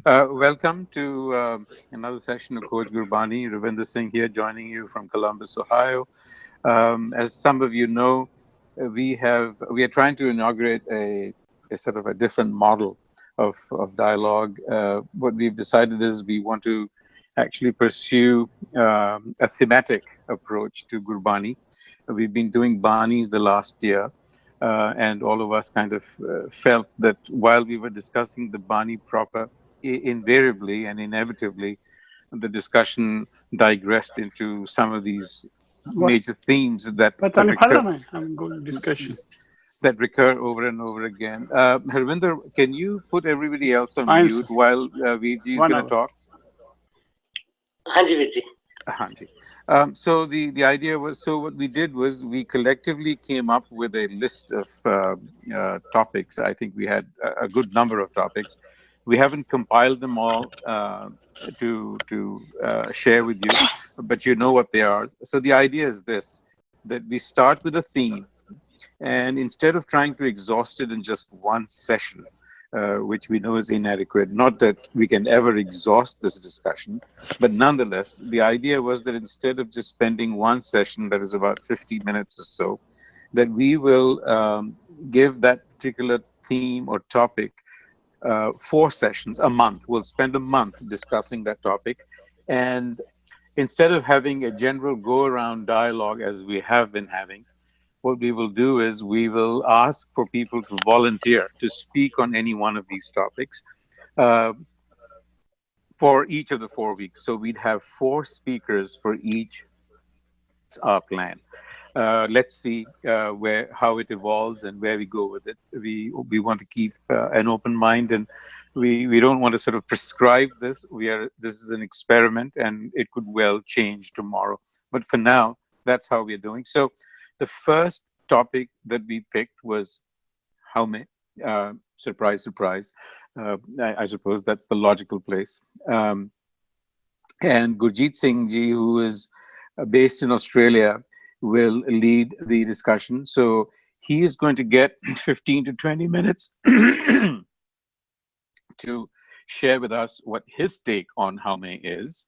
Welcome to another session of Khoj Gurbani. Ravinder Singh here, joining you from Columbus, Ohio. As some of you know, we are trying to inaugurate a sort of a different model of dialogue. What we've decided is we want to actually pursue a thematic approach to Gurbani. We've been doing Banis the last year, and all of us kind of felt that while we were discussing the Bani proper, invariably and inevitably, the discussion digressed into some of these What? major themes But I'm going discussion. that recur over and over again. Harvinder, can you put everybody else on Answer. mute while VG is going to 1 hour. talk? हाँ जी Veer ji Hanji. So the idea was, so what we did was we collectively came up with a list of topics. I think we had a good number of topics. We haven't compiled them all to share with you, but you know what they are. So the idea is this: that we start with a theme, and instead of trying to exhaust it in just one session, which we know is inadequate, not that we can ever exhaust this discussion, but nonetheless, the idea was that instead of just spending one session that is about 50 minutes or so, that we will give that particular theme or topic 4 sessions a month. We'll spend a month discussing that topic. And instead of having a general go around dialogue as we have been having, what we will do is we will ask for people to volunteer to speak on any one of these topics uh, for each of the 4 weeks. So we'd have 4 speakers for each. Our plan. Let's see where how it evolves and where we go with it. We want to keep an open mind, and we don't want to sort of prescribe this. This is an experiment, and it could well change tomorrow. But for now, that's how we're doing. So the first topic that we picked was Haumai. Surprise, surprise. I suppose that's the logical place. And Gurjeet Singh ji, who is based in Australia, will lead the discussion. So he is going to get 15 to 20 minutes to share with us what his take on Haumai is.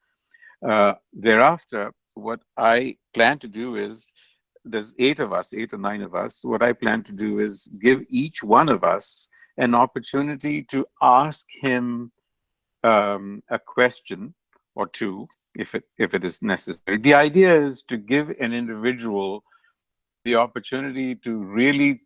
Thereafter, what I plan to do is, there's 8 or 9 of us. What I plan to do is give each one of us an opportunity to ask him a question or two, if it is necessary. The idea is to give an individual the opportunity to really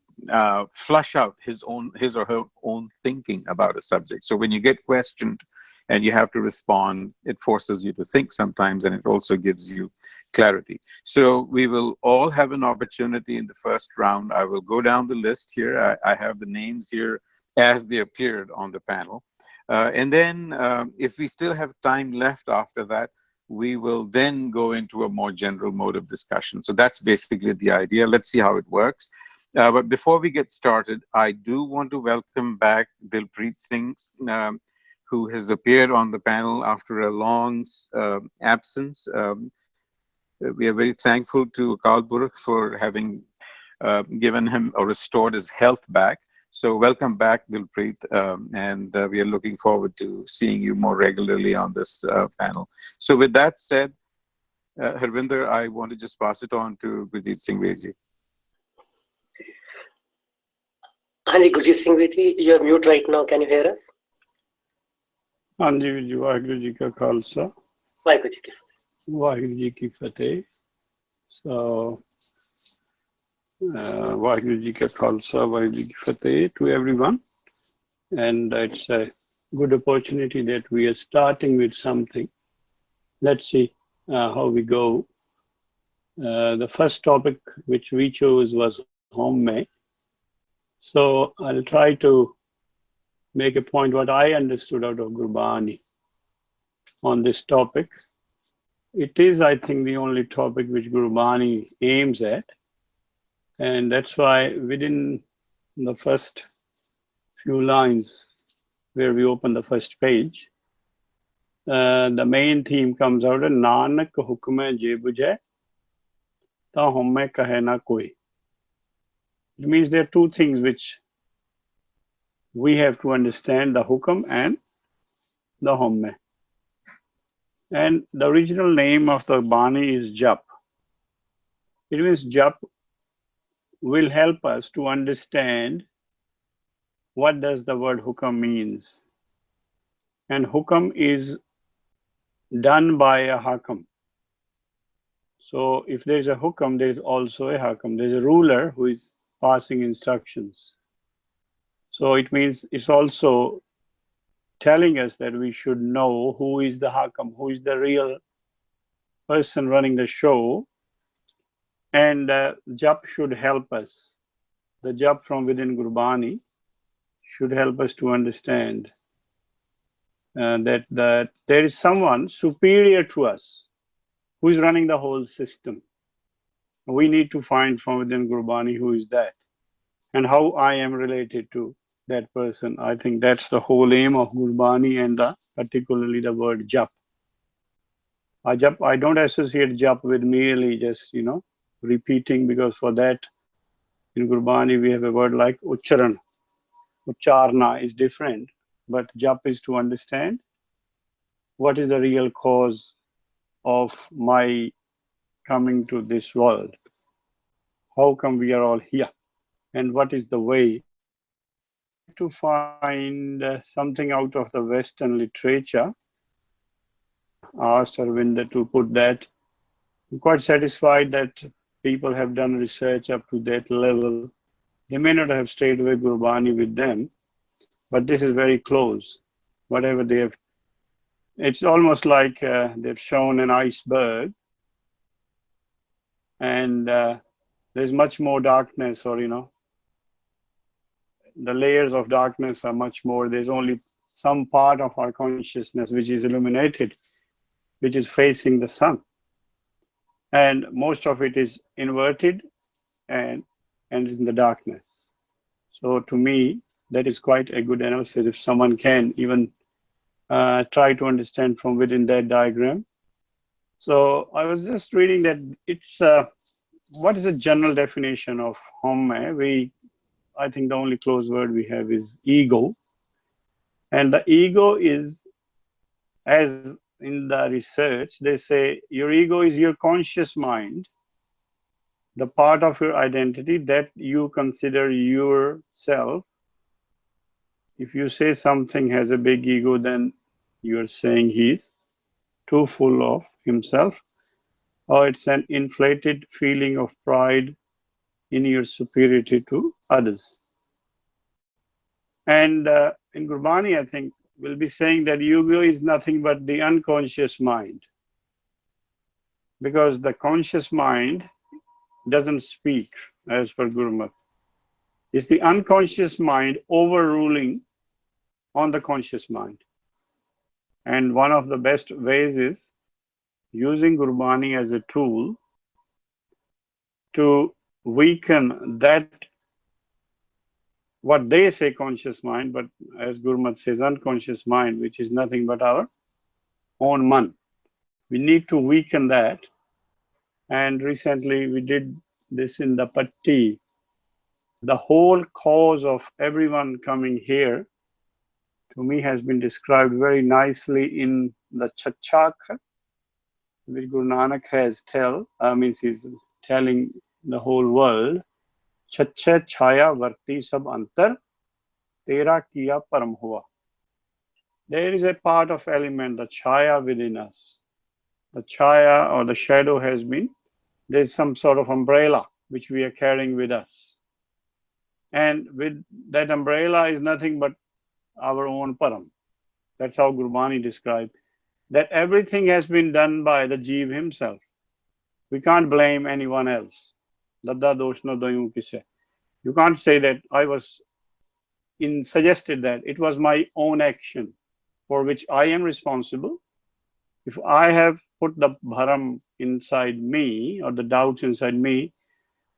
flush out his or her own thinking about a subject. So when you get questioned and you have to respond, it forces you to think sometimes, and it also gives you clarity. So we will all have an opportunity in the first round. I will go down the list here. I have the names here as they appeared on the panel. And then if we still have time left after that, we will then go into a more general mode of discussion. So that's basically the idea. Let's see how it works. But before we get started, I do want to welcome back Dilpreet Singh, who has appeared on the panel after a long absence. We are very thankful to Akal Purakh for having given him or restored his health back. So welcome back, Dilpreet, and we are looking forward to seeing you more regularly on this panel. So with that said, Harvinder, I want to just pass it on to Gurjeet Singh Veji. हाँ जी Gurjeet Singh ji you are mute right now, can you hear us? हाँ जी वीर जी, वाहिगुरु जी का खालसा वाहिगुरु जी की वाहिगुरु जी की फतेह. So Waheguru ji का खालसा वाहिगुरु जी की फतेह to everyone, and it's a good opportunity that we are starting with something. Let's see how we go. The first topic which we chose was Haumai. So I'll try to make a point what I understood out of Gurbani on this topic. It is, I think, the only topic which Gurbani aims at. And that's why within the first few lines where we open the first page, the main theme comes out, Nanak hukme je bujhe, ta Haumai kahe na koi. It means there are two things which we have to understand, the hukam and the Haumai. And the original name of the Gurbani is Jap. It means Jap will help us to understand what does the word hukam means. And hukam is done by a hakam. So if there's a hukam, there's also a hakam. There's a ruler who is passing instructions. So it means it's also telling us that we should know who is the hakam, who is the real person running the show. And Jap should help us. The Jap from within Gurbani should help us to understand that there is someone superior to us who is running the whole system. We need to find from within Gurbani who is that and how I am related to that person. I think that's the whole aim of Gurbani and particularly the word Jap. I don't associate Jap with merely just, repeating, because for that in Gurbani we have a word like Ucharan. Ucharna is different, but Jap is to understand what is the real cause of my coming to this world. How come we are all here? And what is the way? To find something out of the Western literature. Asked Arvinda to put that. I'm quite satisfied that people have done research up to that level. They may not have straight away Gurbani with them, but this is very close. Whatever they have, it's almost like they've shown an iceberg, and there's much more darkness, or the layers of darkness are much more. There's only some part of our consciousness which is illuminated, which is facing the sun. And most of it is inverted and in the darkness. So to me, that is quite a good analysis if someone can even try to understand from within that diagram. So I was just reading that it's, what is the general definition of Haumai? I think the only close word we have is ego. And the ego is, as in the research, they say your ego is your conscious mind, the part of your identity that you consider yourself. If you say something has a big ego, then you're saying he's too full of himself, or it's an inflated feeling of pride in your superiority to others. And in Gurbani, I think we'll be saying that ego is nothing but the unconscious mind, because the conscious mind doesn't speak as per Gurmat. It's the unconscious mind overruling on the conscious mind. And one of the best ways is using Gurbani as a tool to weaken that, what they say conscious mind, but as Gurmat says unconscious mind, which is nothing but our own man. We need to weaken that. And recently we did this in the Patti. The whole cause of everyone coming here, to me, has been described very nicely in the Chachak, which Guru Nanak has he's telling the whole world. Chacha chaya varti sab antar, tera kiya param hua. There is a part of element, the chaya within us. The chaya or the shadow has been, there's some sort of umbrella which we are carrying with us. And with that umbrella is nothing but our own param. That's how Gurbani described that everything has been done by the Jeev himself. We can't blame anyone else. Dadda dosh no dayu kise. You can't say that I was suggested that it was my own action for which I am responsible. If I have put the bharam inside me or the doubts inside me,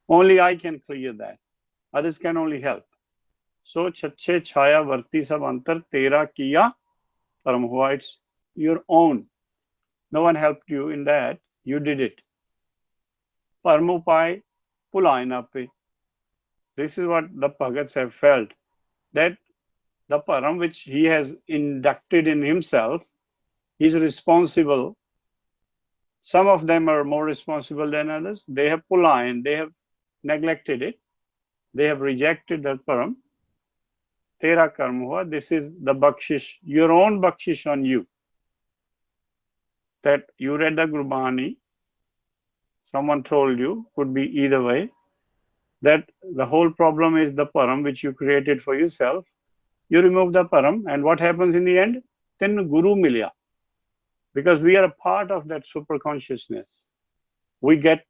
only I can clear that. Others can only help. So chache chaya varti sab antar tera kiya param hua. It's your own. No one helped you in that. You did it. Parmupai pulaina pe. This is what the Bhagats have felt, that the param which he has inducted in himself, he's responsible. Some of them are more responsible than others. They have pulayan, they have neglected it, they have rejected that param. Tera karma hua, this is the bakshish, your own bakshish on you. That you read the Gurbani, someone told you, could be either way, that the whole problem is the param which you created for yourself. You remove the param, and what happens in the end? Then guru milya. Because we are a part of that super consciousness. We get,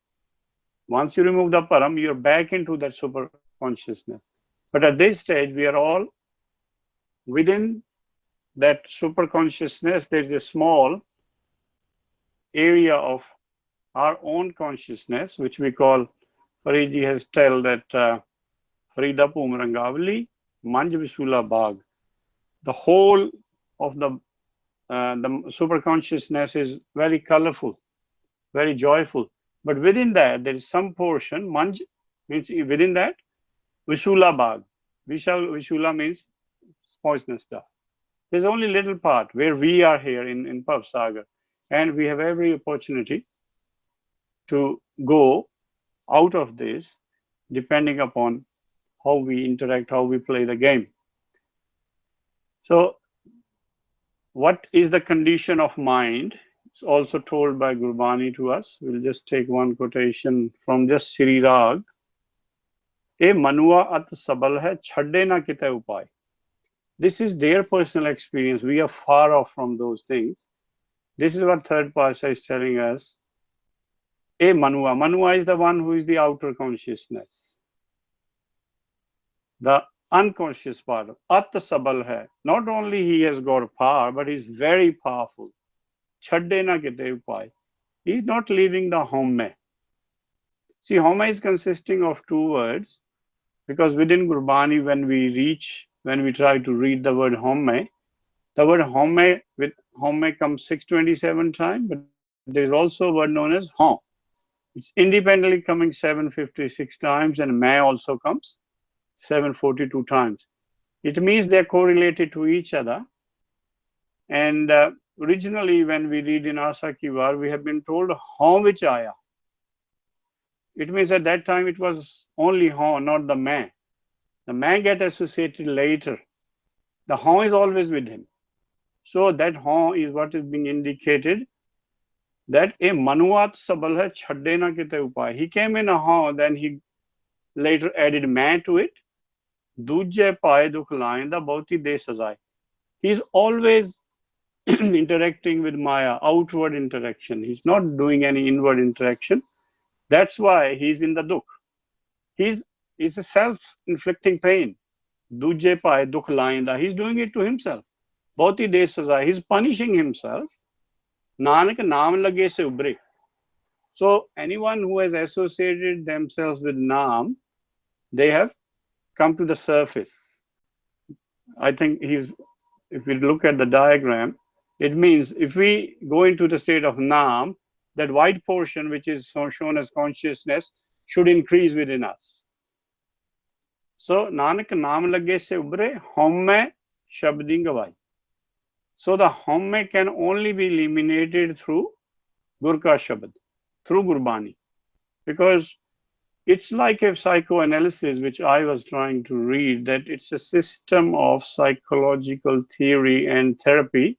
once you remove the param, you're back into that super consciousness. But at this stage, we are all within that super consciousness. There's a small area of our own consciousness, which we call, Fariji has told that Farida Pumarangavali, Manj Visula Bag. The whole of the super consciousness is very colorful, very joyful. But within that, there is some portion, Manj means within that, Visula Bag. Vishula means poisonous stuff. There's only little part where we are here in Pavsagar, and we have every opportunity to go out of this depending upon how we interact, how we play the game. So what is the condition of mind? It's also told by Gurbani to us. We'll just take one quotation from just Sri Rag. E manua at sabal hai, chhadde na kite upay. This is their personal experience. We are far off from those things. This is what third Pasha is telling us. E manua. Manua is the one who is the outer consciousness. The unconscious part of At Sabal hai. Not only he has got power, but he's very powerful. Chhadde na kite upay. He's not leaving the Haumai. See, Haumai is consisting of two words, because within Gurbani, when we try to read the word Haumai, the word Haumai, with Haumai comes 627 times, but there is also a word known as Haum. It's independently coming 756 times, and Mai also comes 742 times. It means they're correlated to each other. And originally, when we read in Asa Ki War, we have been told Haum vich aaya. It means at that time it was only Haum, not the Mai. The Mai get associated later. The Haum is always with him. So that Haum is what is being indicated, that a manuat sabal hai chhadde na kite upay. He came in a Haum, then he later added Mai to it. Dujje paye dukh lainda bahti de sajai. He's always interacting with Maya, outward interaction. He's not doing any inward interaction. That's why he's in the dukh. He's a self-inflicting pain. Dujje paye dukh lainda. He's doing it to himself. Bahti de sajai. He's punishing himself. Nanak naam lage se ubre. So anyone who has associated themselves with Naam, they have come to the surface. I think if we look at the diagram, it means if we go into the state of Naam, that white portion which is shown as consciousness should increase within us. So Nanak naam lage se ubre, Haumai shabdi gavai. So the Haumai can only be eliminated through Gur ka Shabad, through Gurbani. Because it's like a psychoanalysis, which I was trying to read, that it's a system of psychological theory and therapy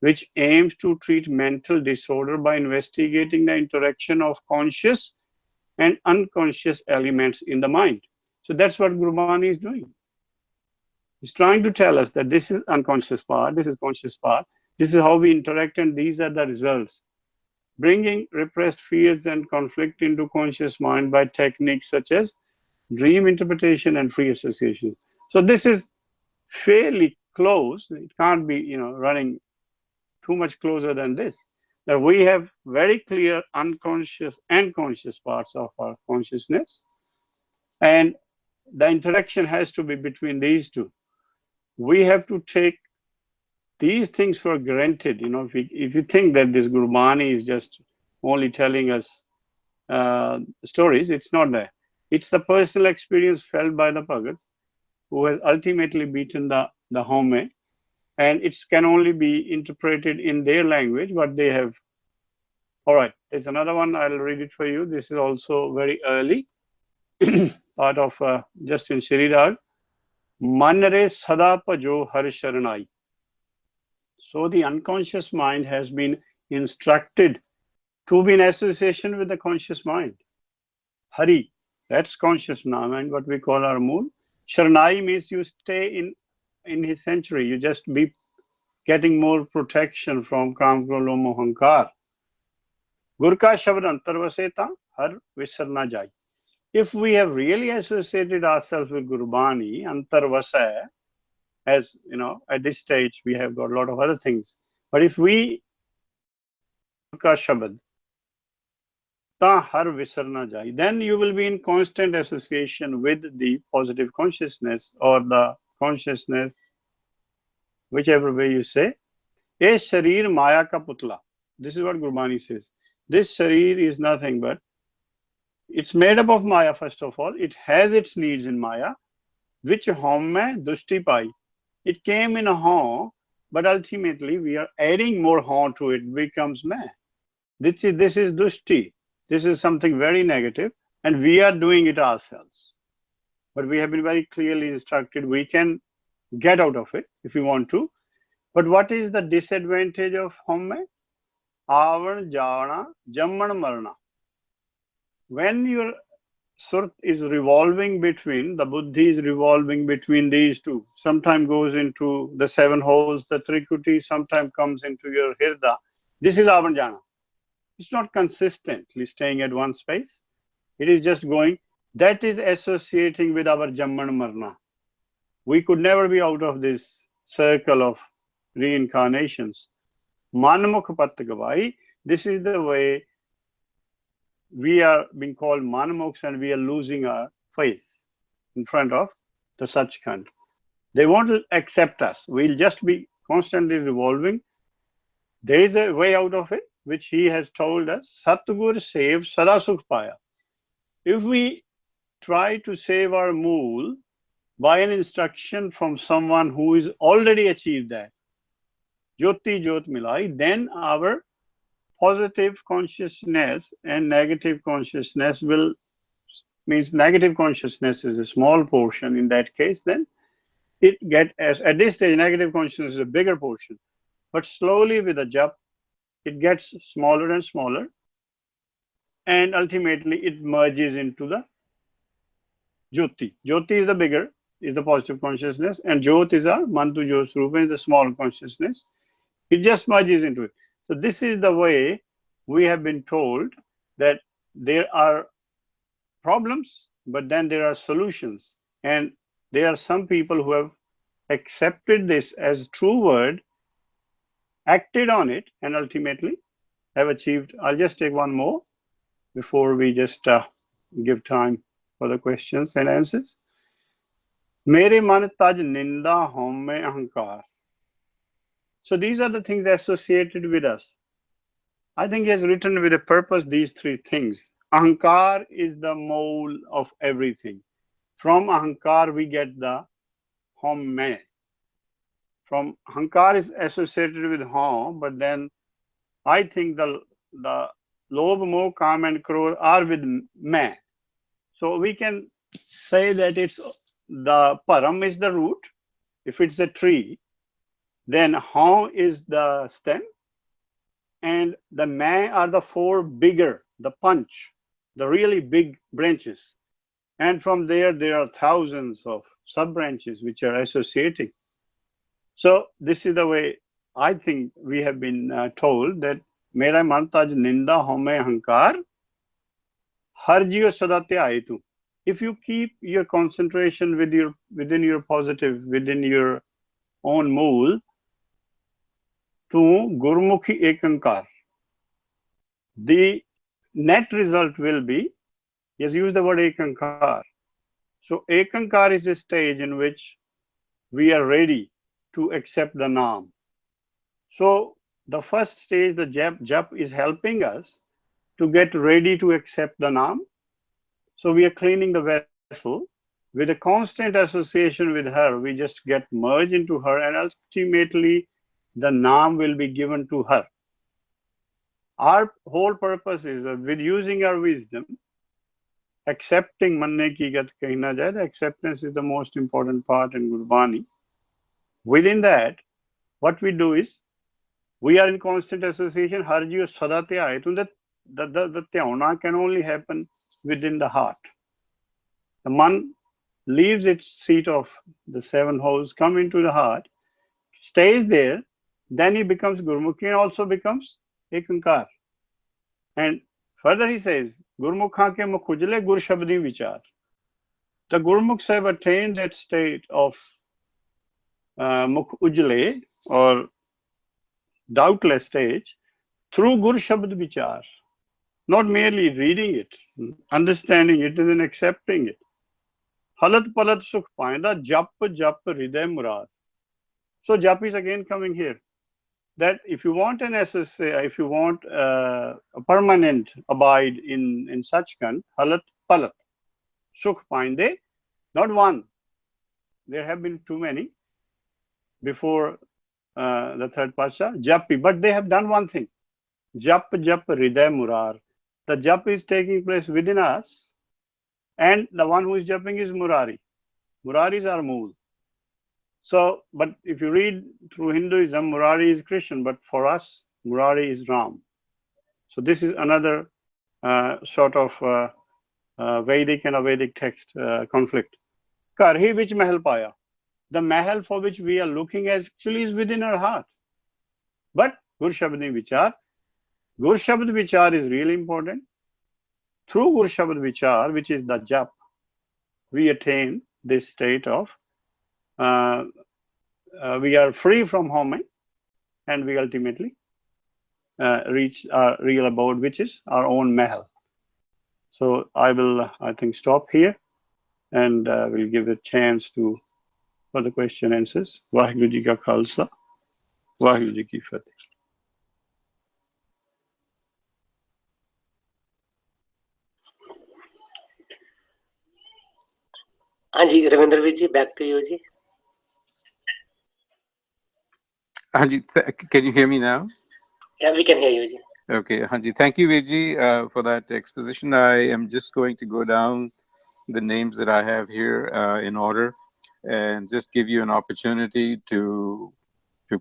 which aims to treat mental disorder by investigating the interaction of conscious and unconscious elements in the mind. So that's what Gurbani is doing. He's trying to tell us that this is unconscious part, this is conscious part, this is how we interact, and these are the results. Bringing repressed fears and conflict into conscious mind by techniques such as dream interpretation and free association. So this is fairly close. It can't be, running too much closer than this. That we have very clear unconscious and conscious parts of our consciousness, and the interaction has to be between these two. We have to take these things for granted. If you think that this Gurbani is just only telling us stories, it's not there. It's the personal experience felt by the Bhagats. who has ultimately beaten the Haumai, and it can only be interpreted in their language, what they have. All right, there's another one. I'll read it for you. This is also very early, part of Justin Shridag. Manre sada pajo har sharanai. So the unconscious mind has been instructed to be in association with the conscious mind. Hari, that's conscious mind, what we call our moon. Sharanai means you stay in his sanctuary. You just be getting more protection from Kam, Krodh, Lobh, Moh, Ahankar. Gur ka shabd antar vase ta har visar na jai. If we have really associated ourselves with Gurbani, antar vasa, as you know, at this stage we have got a lot of other things. But if we Gur ka shabd ta har visar na jai, then you will be in constant association with the positive consciousness or the consciousness, whichever way you say. Ye sharir maya ka putla. This is what Gurbani says. This sharir is nothing but, it's made up of Maya, first of all. It has its needs in Maya, which Haumai dushti pai. It came in a Haum, but ultimately we are adding more Haum to it, becomes Mai. This is dushti. This is something very negative, and we are doing it ourselves. But we have been very clearly instructed we can get out of it if we want to. But what is the disadvantage of Haumai? Avan, Jana, Jamman, Marna. When your Surt is revolving between, the Buddhi is revolving between these two, sometimes goes into the seven holes, the Trikuti, sometimes comes into your Hirda. This is Avan, Jana. It's not consistently staying at one space. It is just going. That is associating with our Jamman Marna. We could never be out of this circle of reincarnations. Manmukh Patgavai, this is the way we are being called Manmukhs and we are losing our face in front of the Sachkhand. They won't accept us. We'll just be constantly revolving. There is a way out of it, which he has told us. Satgur save Sada Sukh Paya. If we try to save our mool by an instruction from someone who is already achieved that, Jyoti Jyot Milai, then our positive consciousness and negative consciousness will, means negative consciousness is a small portion in that case, then it get, as at this stage negative consciousness is a bigger portion, but slowly with the jap it gets smaller and smaller, and ultimately it merges into the Jyoti. Jyoti is the bigger, is the positive consciousness, and Jyot is our Mantu Jyot Srupa, is the small consciousness. It just merges into it. So this is the way we have been told that there are problems, but then there are solutions. And there are some people who have accepted this as true word, acted on it, and ultimately have achieved. I'll just take one more before we just give time for the questions and answers. Mere man taj ninda Haumai Ahankar. So these are the things associated with us. I think he has written with a purpose these three things. Ahankar is the mole of everything. From Ahankar we get the Haumai. From Ahankar is associated with Haum, but then I think the Lobh, Moh, Kam and Krodh are with Mai. So we can say that it's the Param is the root. If it's a tree, then Haum is the stem, and the Mai are the four bigger, the punch, the really big branches. And from there are thousands of sub branches which are associating. So this is the way I think we have been told that Mera man taj ninda Haumai Ahankar har jiyo sadate aetu. If you keep your concentration within your positive, within your own mool, to Gurmukhi Ekankar, the net result will be, he has used the word Ekankar. So Ekankar is a stage in which we are ready to accept the Naam. So the first stage, the jap is helping us to get ready to accept the Naam. So we are cleaning the vessel. with a constant association with her, we just get merged into her, and ultimately the naam will be given to her. Our whole purpose is that with using our wisdom, accepting manne ki gat kahna jai, acceptance is the most important part in Gurbani. Within that, what we do is, we are in constant association. Har jiyo sadate aaye. The tyana can only happen within the heart. The man leaves its seat of the seven holes, come into the heart, stays there, then he becomes Gurmukhi and also becomes a concur. And further he says, Gurmukha ke mukh ujle gur shabdi vichar. The Gurmukhs have attained that state of mukh ujle or doubtless stage through gur shabd vichar. Not merely reading it, understanding it, and then accepting it. Halat palat sukh painda jap jap hriday murad. So jap is again coming here. That if you want an SSA, if you want a permanent abide in Sachkhand, halat palat sukh painde, not one. There have been too many before the third Pasha, japi, but they have done one thing. Jap jap hriday murar. The jap is taking place within us, and the one who is japping is Murari. Murari is our mool. So, but if you read through Hinduism, Murari is Krishna, but for us, Murari is Ram. So this is another sort of Vedic and Avedic text conflict. Karhi which mahal paya? The mahal for which we are looking actually is within our heart. But Gur Shabdi Vichar, Gur Shabd Vichar is really important. Through Gur Shabd Vichar, which is the jap, we attain this state of we are free from Haumai, and we ultimately reach our real abode, which is our own mahal. So I will, I think, stop here, and we'll give a chance for the question answers. Vaheguru Ji Ka Khalsa, Vaheguru Ji Ki Fateh. Hanji, Ravindra ji, back to you, ji. Hanji, can you hear me now? Yeah, we can hear you, ji. Okay, Hanji, thank you, Virji, for that exposition. I am just going to go down the names that I have here in order, and just give you an opportunity to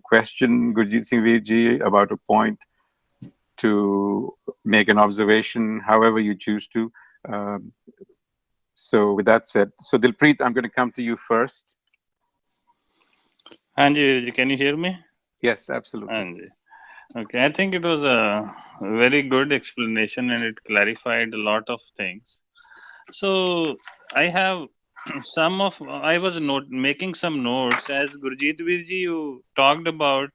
question Gurjit Singh Virji about a point, to make an observation, however you choose to. So with that said, so Dilpreet, I'm going to come to you first. Anji, can you hear me? Yes, absolutely. Anji. Okay, I think it was a very good explanation and it clarified a lot of things. So I have I was making some notes as Gurjit Virji, you talked about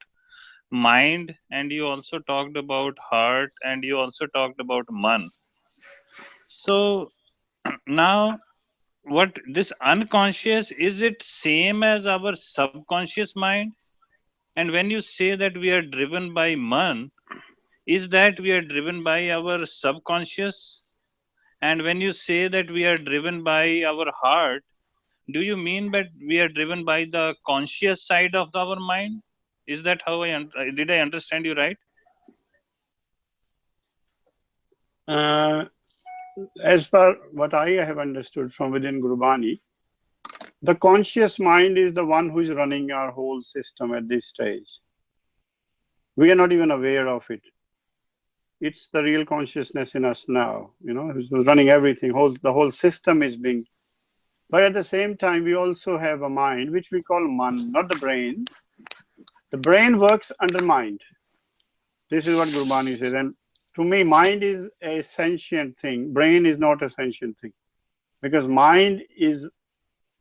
mind, and you also talked about heart, and you also talked about man. So now, what this unconscious, is it same as our subconscious mind? And when you say that we are driven by man, is that we are driven by our subconscious? And when you say that we are driven by our heart, do you mean that we are driven by the conscious side of our mind? Is that how did I understand you right? As far what I have understood from within Gurbani, the conscious mind is the one who is running our whole system at this stage. We are not even aware of it. It's the real consciousness in us now, who's running everything. The whole system is being. But at the same time, we also have a mind, which we call man, not the brain. The brain works under mind. This is what Gurbani says. And to me, mind is a sentient thing. Brain is not a sentient thing. Because mind is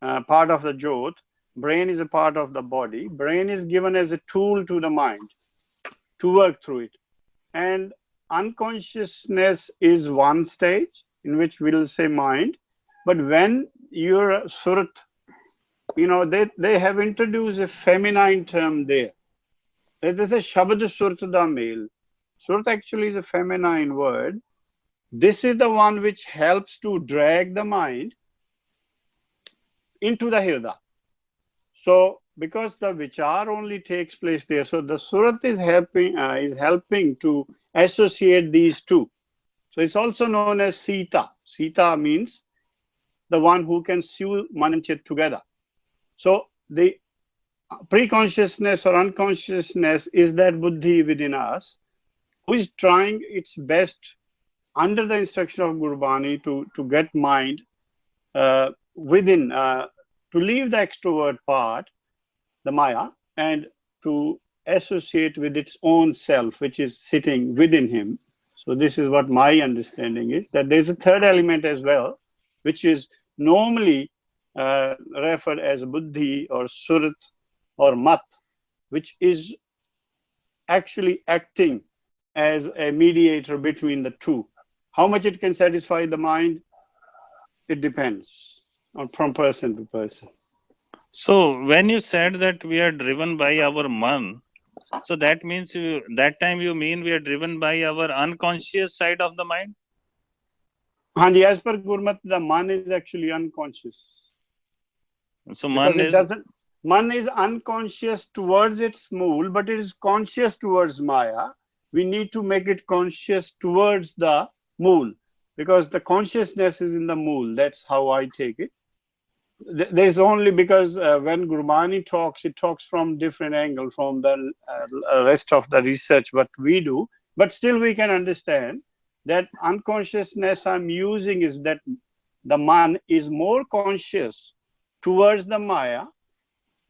part of the Jyot. Brain is a part of the body. Brain is given as a tool to the mind to work through it. And unconsciousness is one stage in which we'll say mind. But when you're surat, they have introduced a feminine term there. It is a Shabad Surat da male. Surat actually is a feminine word. This is the one which helps to drag the mind into the Hirda. So because the vichar only takes place there, so the surat is helping to associate these two. So it's also known as Sita. Sita means the one who can sew man and chit together. So the pre-consciousness or unconsciousness is that buddhi within us who is trying its best under the instruction of Gurbani to get mind within, to leave the extrovert part, the Maya, and to associate with its own self, which is sitting within him. So this is what my understanding is, that there's a third element as well, which is normally referred as buddhi or surat or mat, which is actually acting as a mediator between the two. How much it can satisfy the mind, it depends on from person to person. So when you said that we are driven by our man, so that means that time you mean we are driven by our unconscious side of the mind? Hanji, as per Gurmat, the man is actually unconscious. So man is unconscious towards its mool, but it is conscious towards Maya. We need to make it conscious towards the mool, because the consciousness is in the mool. That's how I take it. There's only because when Gurbani talks, it talks from different angle from the rest of the research what we do, but still we can understand that unconsciousness I'm using is that the man is more conscious towards the Maya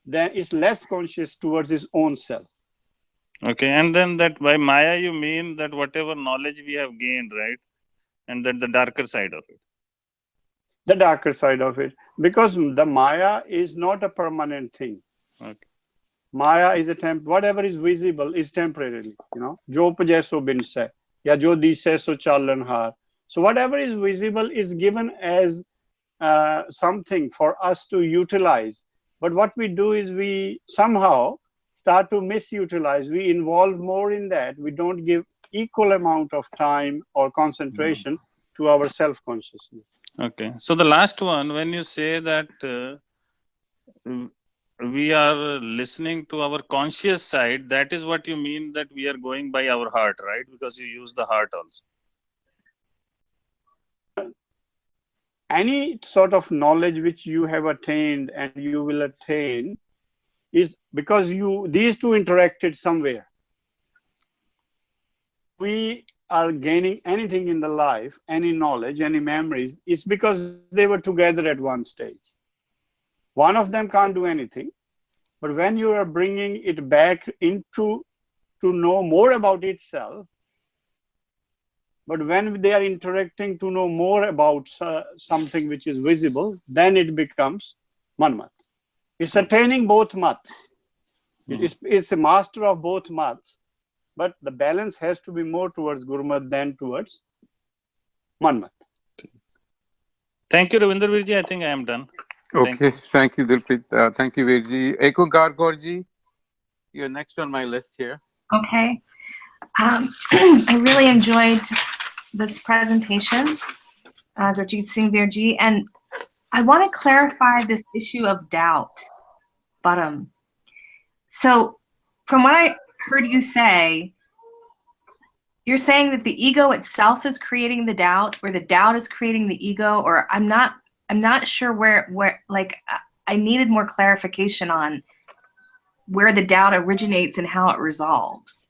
than is less conscious towards his own self. Okay, and then that by Maya you mean that whatever knowledge we have gained, right? And that the darker side of it. The darker side of it, because the Maya is not a permanent thing. Okay. Maya is whatever is visible is temporarily, jo upajai so bin sai, ya jo disai so chalan har. So whatever is visible is given as something for us to utilize. But what we do is we somehow start to misutilize. We involve more in that. We don't give equal amount of time or concentration to our self-consciousness. Okay. So the last one, when you say that we are listening to our conscious side, that is what you mean that we are going by our heart, right? Because you use the heart also. Any sort of knowledge which you have attained and you will attain is because these two interacted somewhere. We are gaining anything in the life, any knowledge, any memories, it's because they were together at one stage. One of them can't do anything, but when you are bringing it back into to know more about itself, but when they are interacting to know more about something which is visible, then it becomes manmat. It's attaining both mats. It's a master of both mats, but the balance has to be more towards Gurmat than towards manmat. Thank you, Ravinder Virji. I think I am done. Okay, thank you, Dilpreet. Thank you, Virji. Eko Gargorji, you're next on my list here. Okay. I really enjoyed this presentation, Gurjit Singh Virji, and I want to clarify this issue of doubt, Bottom. So from what I heard you say, you're saying that the ego itself is creating the doubt, or the doubt is creating the ego, or I'm not sure where like I needed more clarification on where the doubt originates and how it resolves.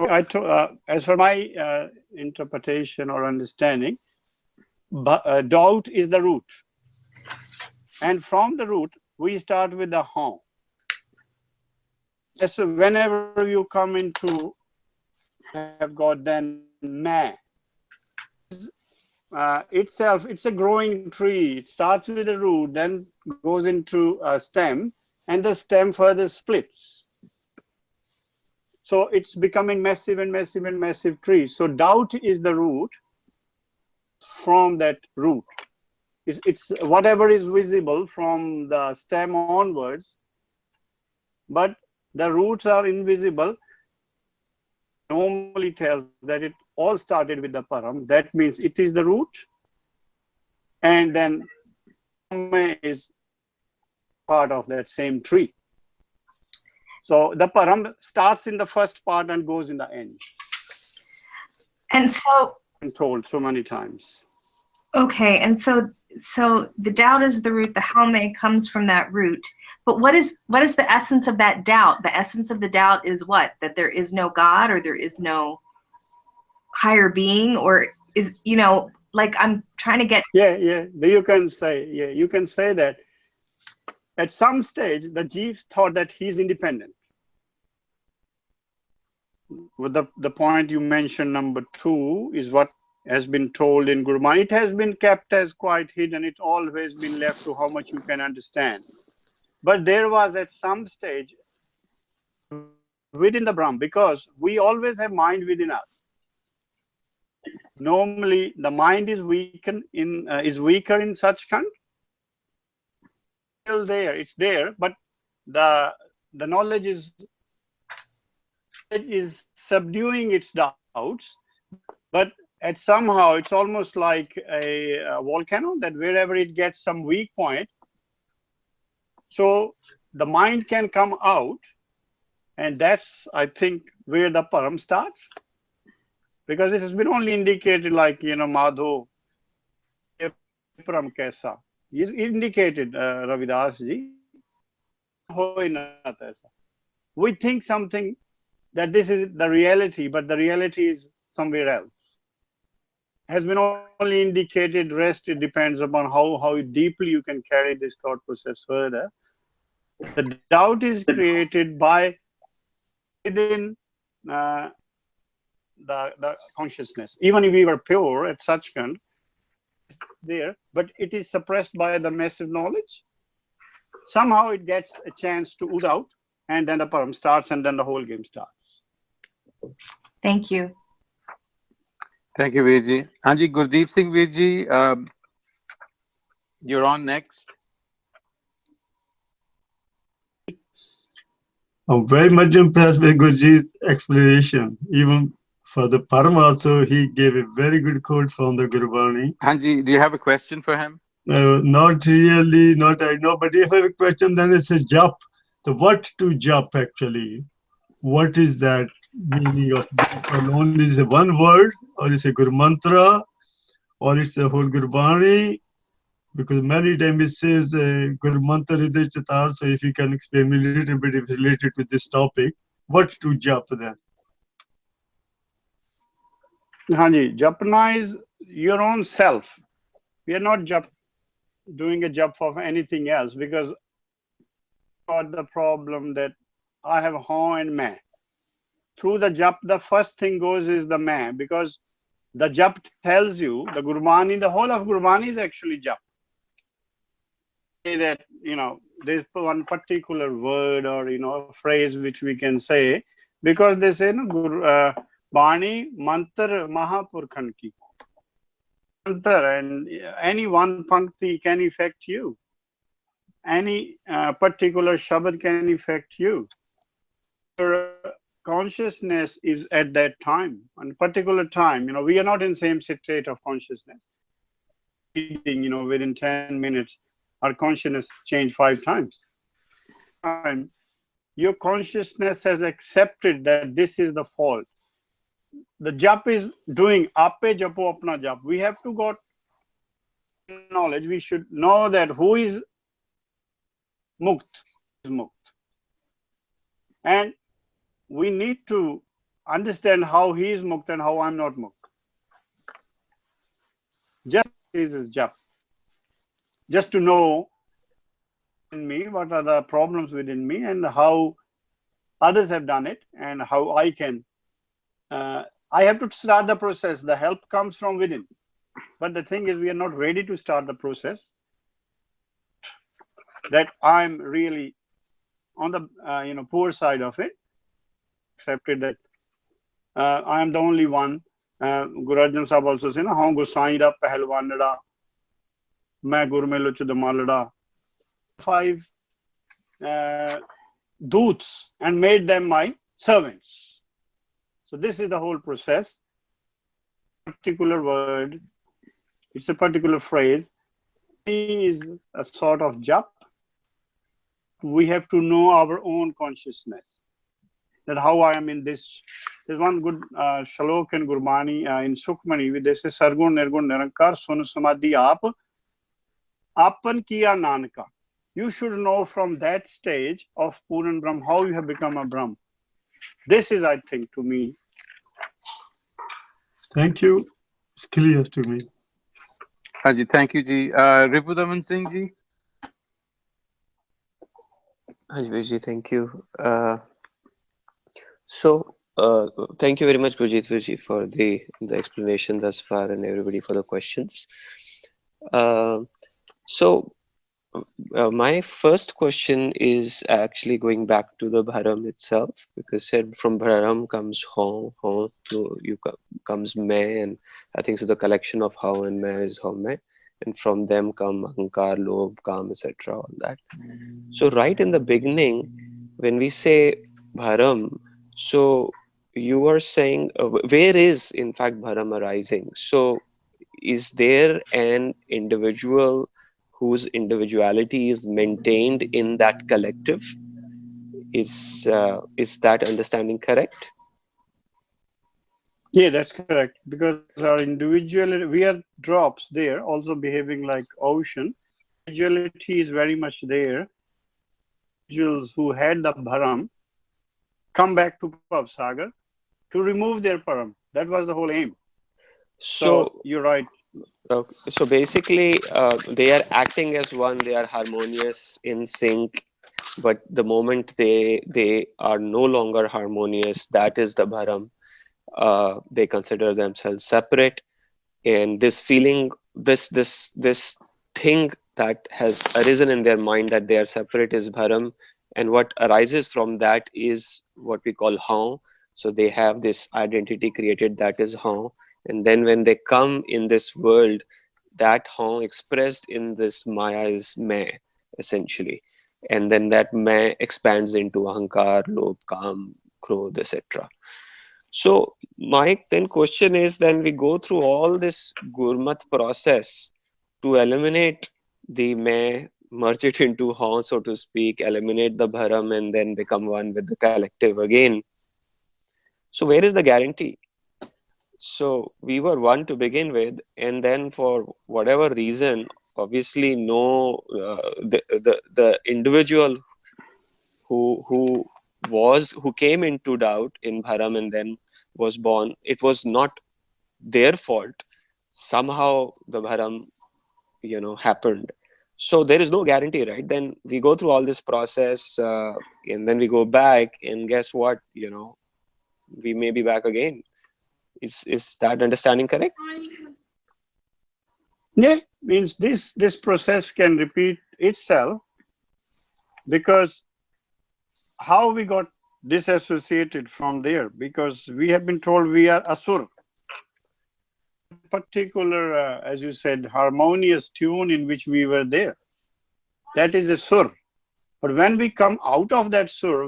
As for my interpretation or understanding, doubt is the root. And from the root, we start with the Haum. So whenever you come into have got then Ma. Itself, it's a growing tree. It starts with a root, then goes into a stem, and the stem further splits. So it's becoming massive and massive and massive tree. So doubt is the root from that root. It's whatever is visible from the stem onwards, but the roots are invisible. Normally tells that it all started with the param. That means it is the root, and then Haumai is part of that same tree. So the param starts in the first part and goes in the end. And so, I'm told so many times. okay, and so the doubt is the root. The Haumai comes from that root. But what is the essence of that doubt? The essence of the doubt is what? That there is no God, or there is no higher being, or is, you know, like I'm trying to get. Yeah. You can say that at some stage the Jeeves thought that he's independent. With the point you mentioned, number 2, is what has been told in Gurbani. It has been kept as quite hidden. It's always been left to how much you can understand. But there was at some stage within the Brahm, because we always have mind within us. Normally, the mind is weaker in such kind. Still there, it's there, but the knowledge is subduing its doubts. But at somehow, it's almost like a volcano that wherever it gets some weak point, so the mind can come out, and that's, I think, where the param starts, because it has been only indicated, like, you know, Madhu param kaisa. He's indicated, Ravidas ji. We think something that this is the reality, but the reality is somewhere else. Has been only indicated. Rest, it depends upon how deeply you can carry this thought process further. The doubt is created by within the consciousness. Even if we were pure at such kind, there, but it is suppressed by the massive knowledge. Somehow it gets a chance to ooze out, and then the param starts, and then the whole game starts. Thank you. Thank you, Virji. Anji, Gurdeep Singh Virji, you're on next. I'm very much impressed with Gurjeet's explanation. Even for the param also, he gave a very good quote from the Gurbani. Anji, do you have a question for him? Not really, not I know, but if I have a question, then it's a jap. So what to jap actually? What is that meaning of jap alone? Is it one word, or is it Guru Mantra, or it's the whole Gurbani? Because many times it says Guru Mantra Hriday Chatar. So if you can explain me a little bit if related to this topic, what to jap then? Hanji, japna is your own self. We are not doing a jap of anything else, because got the problem that I have Haumai and Mai. Through the jap, the first thing goes is the Mai, because the jap tells you, the Gurbani, the whole of Gurbani is actually jap. Say that, you know, there's one particular word or, you know, phrase which we can say, because they say, no, Bani Mantar Mahapurkhan ki. Mantar, and any one pankti can affect you. Any particular shabad can affect you. Your consciousness is at that time, on a particular time. You know, we are not in the same state of consciousness. You know, within 10 minutes, our consciousness changed 5 times. Your consciousness has accepted that this is the fault. The jap is doing ape japo apna jap. We have to got knowledge. We should know that who is mukt is mukt, and we need to understand how he is mukt and how I'm not mukt. Just is jap. Just to know in me what are the problems within me and how others have done it and how I can. I have to start the process. The help comes from within. But the thing is, we are not ready to start the process. That I'm really on the poor side of it. Accepted that I am the only one. Guru Arjan Sahib also said, "How Gosain da pehlwanada, main Gurmelo chudamalada." 5 doots and made them my servants. So this is the whole process. Particular word, it's a particular phrase. is a sort of jap. We have to know our own consciousness, that how I am in this. There's one good shalok in Gurbani in Sukhmani, they say Sargun Nirgun Nirankar Sun Samadhi Aap Apan Kiya Nanaka. You should know from that stage of Puran Brahm how you have become a Brahm. This is, I think, to me. Thank you. It's clear to me. Haji, thank you, Ji. Ripudaman Singh Ji. Hi, Vijay, thank you. Thank you very much, Vijay, for the explanation thus far, and everybody for the questions. My first question is actually going back to the Bharam itself, because said from Bharam comes Hon, comes Me, and I think so the collection of Hau and Me is Haumai, and from them come Ahankar, Lobh, Kam, etc. All that. So right in the beginning, when we say Bharam, so you are saying where is in fact Bharam arising? So is there an individual whose individuality is maintained in that collective? Is that understanding correct? Yeah, that's correct. Because our individuality, we are drops there, also behaving like ocean. Individuality is very much there. Individuals who had the Bharam come back to Pavsagar to remove their Param. That was the whole aim. So you're right. So basically, they are acting as one. They are harmonious, in sync. But the moment they are no longer harmonious, that is the Bharam. They consider themselves separate, and this feeling, this thing that has arisen in their mind that they are separate is Bharam, and what arises from that is what we call Haum. So they have this identity created that is Haum, and then when they come in this world, that Haum expressed in this Maya is Me, essentially, and then that Me expands into Ahankar, Lobh, Kam, Krodh, etc. So my then question is, then we go through all this Gurmat process to eliminate the Me, merge it into Haum, so to speak, eliminate the Bharam, and then become one with the collective again. So where is the guarantee? So we were one to begin with, and then for whatever reason, obviously the individual who came into doubt in Bharam and then was born, it was not their fault. Somehow the Bharam, happened. So there is no guarantee, right? Then we go through all this process, and then we go back, and guess what? We may be back again. Is that understanding correct? Yeah, means this process can repeat itself, because how we got disassociated from there, because we have been told we are asur. Particular, as you said, harmonious tune in which we were there. That is a sur. But when we come out of that sur,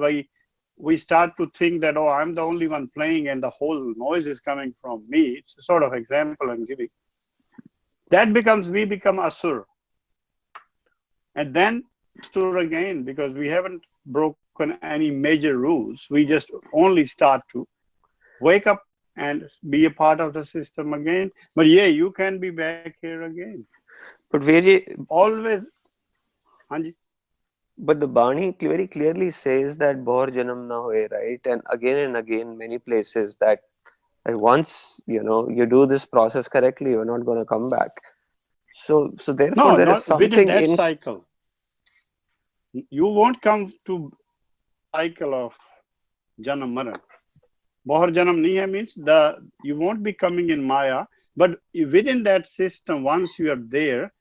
we start to think that, oh, I'm the only one playing and the whole noise is coming from me. It's a sort of example I'm giving. That we become asur. And then sur again, because we haven't broken any major rules. We just only start to wake up and be a part of the system again. But yeah, you can be back here again. But Vijay, always. Hanji. But the Bani very clearly says that Bahar Janam na hoye, right? And again, many places that once you do this process correctly, you're not going to come back. So therefore, there is something within that in cycle. You won't come to cycle of Janam Maran. Bahar Janam Niya means you won't be coming in Maya, but within that system, once you are there,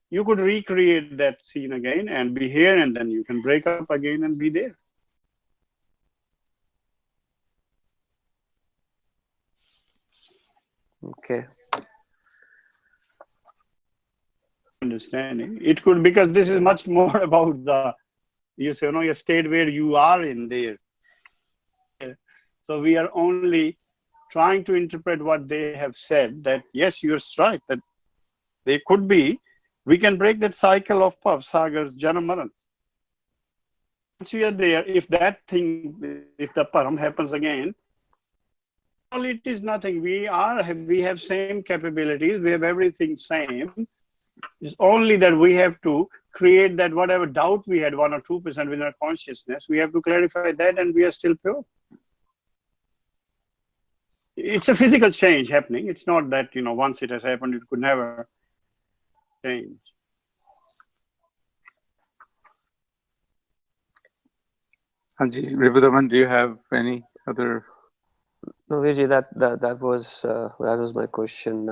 you could recreate that scene again and be here, and then you can break up again and be there. Okay. Understanding. It could, because this is much more about your state where you are in there. So we are only trying to interpret what they have said, that yes, you're right, that they could be We can break that cycle of Sagar's Janamaran. Once we are there, if that thing, if the param happens again, all it is nothing. We have same capabilities. We have everything same. It's only that we have to create that whatever doubt we had, 1 or 2% within our consciousness, we have to clarify that, and we are still pure. It's a physical change happening. It's not that, once it has happened, it could never change. Hanji, Ribhudaman, do you have any other? No, Vijay, that was my question.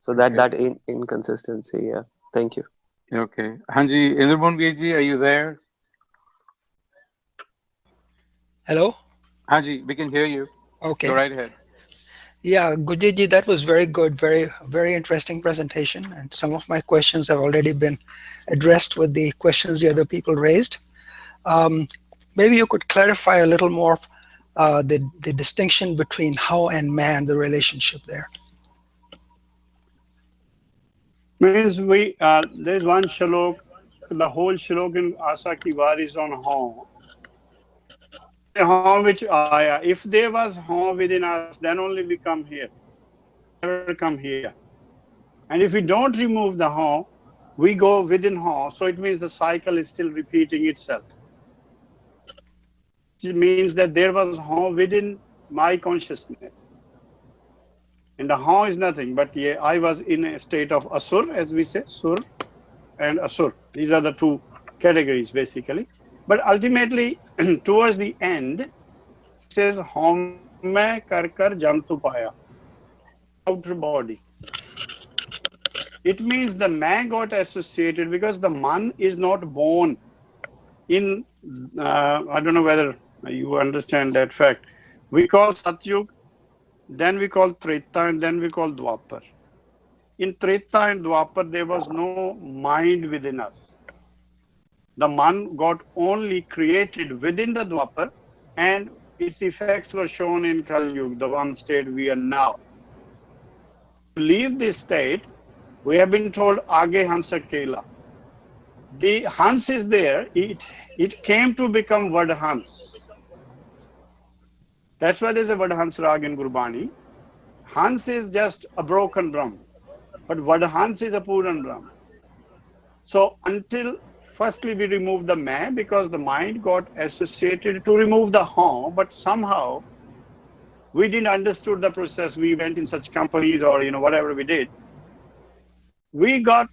So that inconsistency, yeah. Thank you. Okay. Hanji, Indramoon Geji, are you there? Hello? Hanji, we can hear you. Okay. Go right ahead. Yeah, Gujiji, that was very good. Very, very interesting presentation. And some of my questions have already been addressed with the questions the other people raised. Maybe you could clarify a little more the distinction between how and man, the relationship there. Means there's one shalok, the whole shalok in Asaki Var is on how. How which Aya. If there was how within us, then only we come here. Never come here. And if we don't remove the how, we go within how. So it means the cycle is still repeating itself. It means that there was how within my consciousness. And the how is nothing, but yeah, I was in a state of asur, as we say, sur and asur. These are the two categories, basically. But ultimately, towards the end, it says, Haumai karkar jantu paya, outer body. It means the man got associated because the man is not born in, I don't know whether you understand that fact. We call Satyug, then we call Treta, and then we call Dwapar. In Treta and Dwapar, there was no mind within us. The man got only created within the Dwapar, and its effects were shown in Kali Yuga, the one state we are now. To leave this state, we have been told Age Hansa Kela. The Hans is there, it came to become Vadhans. That's why there's a Vadhans Rag in Gurbani. Hans is just a broken drum, but Vadhans is a Puran drum. So until firstly we remove the man, because the mind got associated to remove the how, but somehow we didn't understood the process. We went in such companies or whatever we did. We got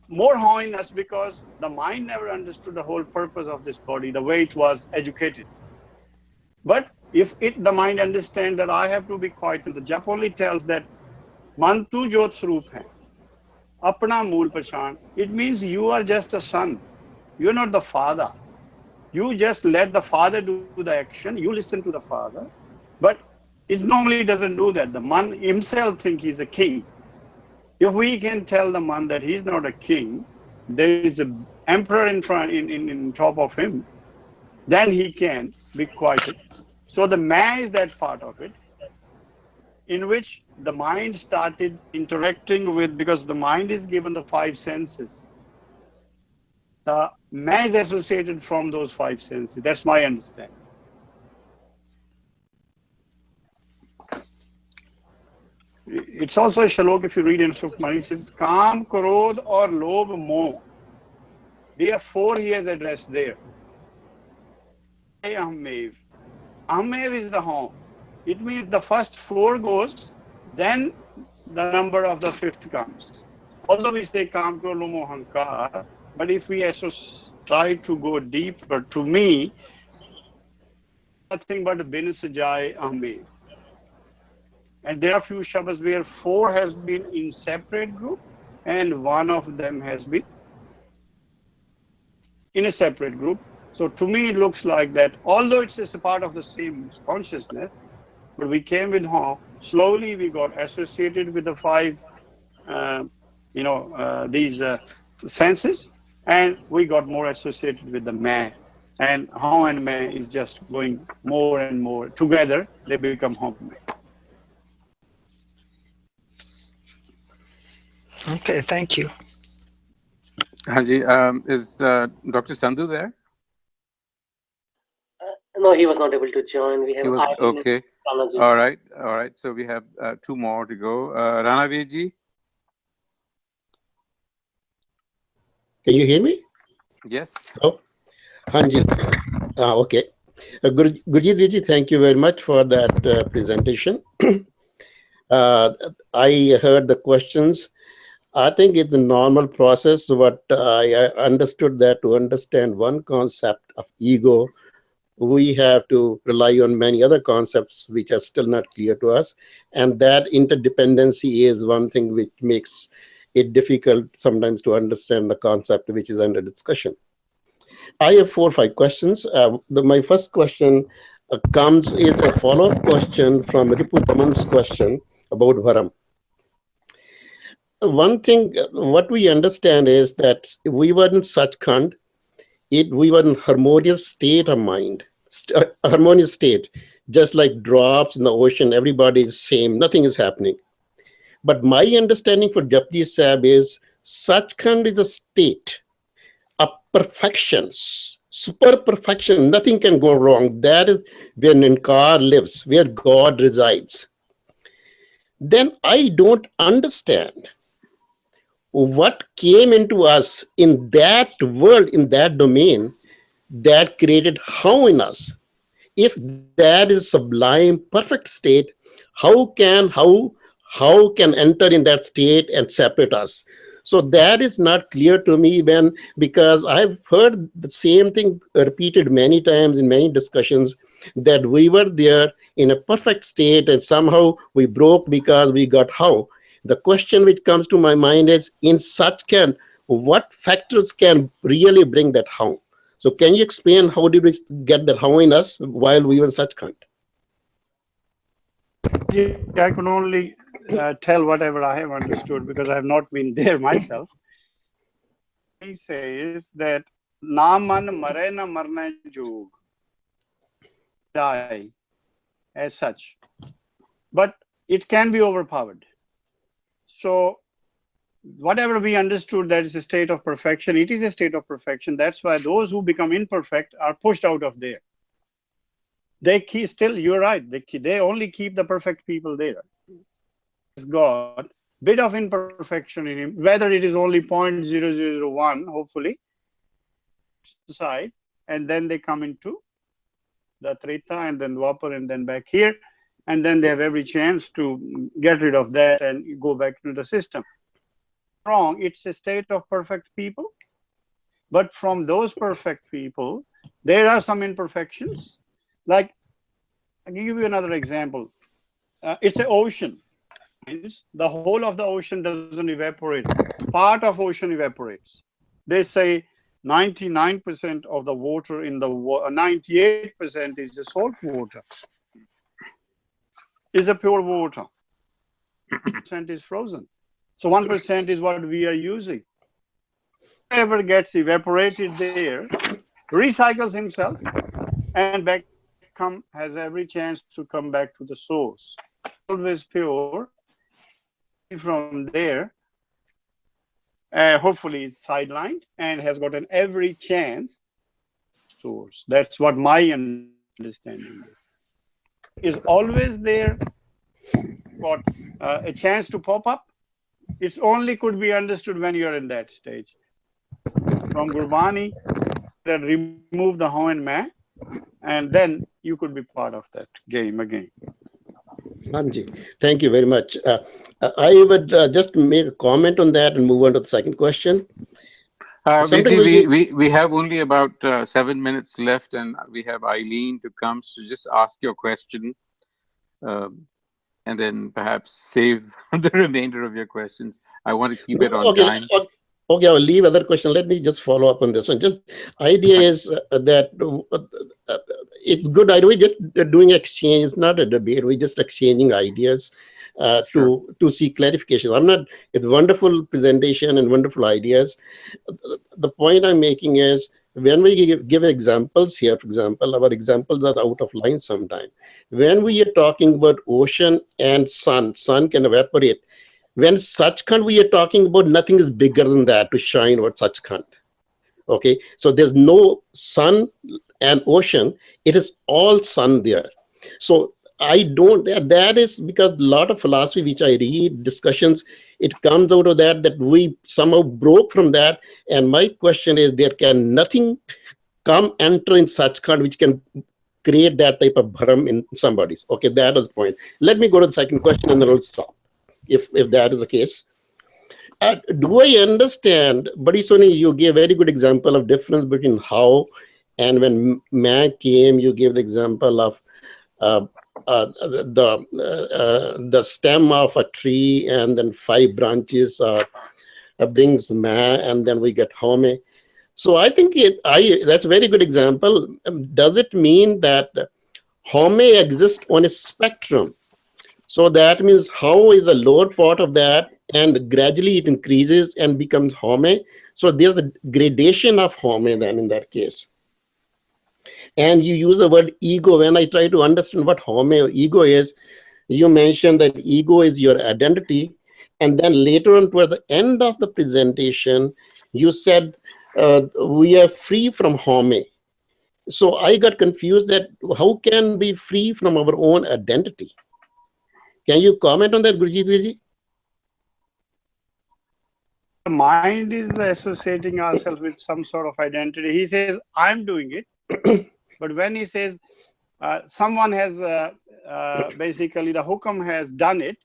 more how in us because the mind never understood the whole purpose of this body, the way it was educated. But if the mind understands that I have to be quiet, and the Jap only tells that Man tu jot swarup hai, apna mool pachan, it means you are just a son. You're not the father. You just let the father do the action. You listen to the father. But it normally doesn't do that. The man himself thinks he's a king. If we can tell the man that he's not a king, there is an emperor in front, in top of him, then he can be quieted. So the man is that part of it, in which the mind started interacting with, because the mind is given the 5 senses. The man is associated from those 5 senses. That's my understanding. It's also a shalok, if you read in Sukhmani, it says, Kam, Krodh, or Lobh, Moh. There are 4 he has addressed there. Ahmev. Ahmev is the home. It means the first 4 goes, then the number of the 5th comes. Although we say Kam, Krodh, Lobh, Moh, Hankar, but if we also try to go deeper, to me, nothing but Bin Sajai Ahmev. And there are few Shabas where 4 has been in separate group and 1 of them has been in a separate group. So to me, it looks like that, although it's a part of the same consciousness, but we came with how slowly we got associated with the 5, these senses, and we got more associated with the man. And how and man is just going more and more together, they become Haumai. Okay, thank you. Haji, is Dr. Sandhu there? No, he was not able to join. We have He was Irene and okay. Ranaji. All right, all right. So we have two more to go. Ranaveji? Can you hear me? Yes. Oh, Hanji. Okay. Gurjit Ji, thank you very much for that presentation. I heard the questions. I think it's a normal process. What I understood that to understand one concept of ego, we have to rely on many other concepts which are still not clear to us. And that interdependency is one thing which makes it difficult sometimes to understand the concept which is under discussion. I have 4 or 5 questions. My first question is a follow-up question from Ripu Daman's question about Bharam. One thing, what we understand is that we were in Sachkhand, we were in harmonious state of mind, harmonious state, just like drops in the ocean, everybody is same, nothing is happening. But my understanding for Japji Sahib is Sachkhand is a state of perfection, super perfection, nothing can go wrong. That is where Ninkar lives, where God resides. Then I don't understand what came into us in that world, in that domain, that created how in us. If that is sublime, perfect state, how can enter in that state and separate us? So that is not clear to me because I've heard the same thing repeated many times in many discussions, that we were there in a perfect state and somehow we broke because we got how. The question which comes to my mind is, in Sachkhand, what factors can really bring that how? So can you explain how did we get that how in us while we were in Sachkhand? I can only tell whatever I have understood because I have not been there myself. He says that na man mare na marna jog, die as such, but it can be overpowered. So whatever we understood that is a state of perfection, it is a state of perfection. That's why those who become imperfect are pushed out of there. They keep still, you're right, they only keep the perfect people there. God, bit of imperfection in him, whether it is only 0.0001, hopefully, side, and then they come into the Treta and then Dwapar and then back here, and then they have every chance to get rid of that and go back to the system. Wrong, it's a state of perfect people, but from those perfect people, there are some imperfections. Like, I'll give you another example. It's an ocean. The whole of the ocean doesn't evaporate. Part of ocean evaporates. They say 99% of the water in the 98% is the salt water. Is a pure water. 1% is frozen. So 1% is what we are using. Whoever gets evaporated there recycles himself and has every chance to come back to the source. Always pure. From there, hopefully is sidelined and has gotten every chance source. That's what my understanding is. Always there, got a chance to pop up. It's only could be understood when you're in that stage. From Gurbani, that remove the Haumai, and then you could be part of that game again. Hanji, thank you very much. I would just make a comment on that and move on to the second question. We have only about 7 minutes left, and we have Eileen to come. So just ask your question, and then perhaps save the remainder of your questions. I want to keep it on time. Okay, I'll leave other question. Let me just follow up on this one. Just idea is that it's good idea. We're just doing exchange. It's not a debate. We're just exchanging ideas to see clarification. It's wonderful presentation and wonderful ideas. The point I'm making is when we give examples here, for example, our examples are out of line sometimes. When we are talking about ocean and sun can evaporate. When Sachkhand, we are talking about nothing is bigger than that to shine what Sachkhand. Okay, so there's no sun and ocean. It is all sun there. So I don't, that is because a lot of philosophy which I read, discussions, it comes out of that we somehow broke from that. And my question is, there can nothing come enter in Sachkhand which can create that type of bharam in somebody's. Okay, that is the point. Let me go to the second question and then I'll stop, if that is the case. Do I understand, Badi Soni, you gave a very good example of difference between how and when man came, you gave the example of the stem of a tree and then 5 branches brings man, and then we get Haumai. So I think that's a very good example. Does it mean that Haumai exists on a spectrum? So that means how is the lower part of that, and gradually it increases and becomes Haumai. So there's a gradation of Haumai then in that case. And you use the word ego. When I try to understand what Haumai or ego is, you mentioned that ego is your identity. And then later on toward the end of the presentation, you said we are free from Haumai. So I got confused that how can we be free from our own identity? Can you comment on that, Gurjeet? The mind is associating ourselves with some sort of identity. He says, I'm doing it. But when he says someone has basically the hukam has done it,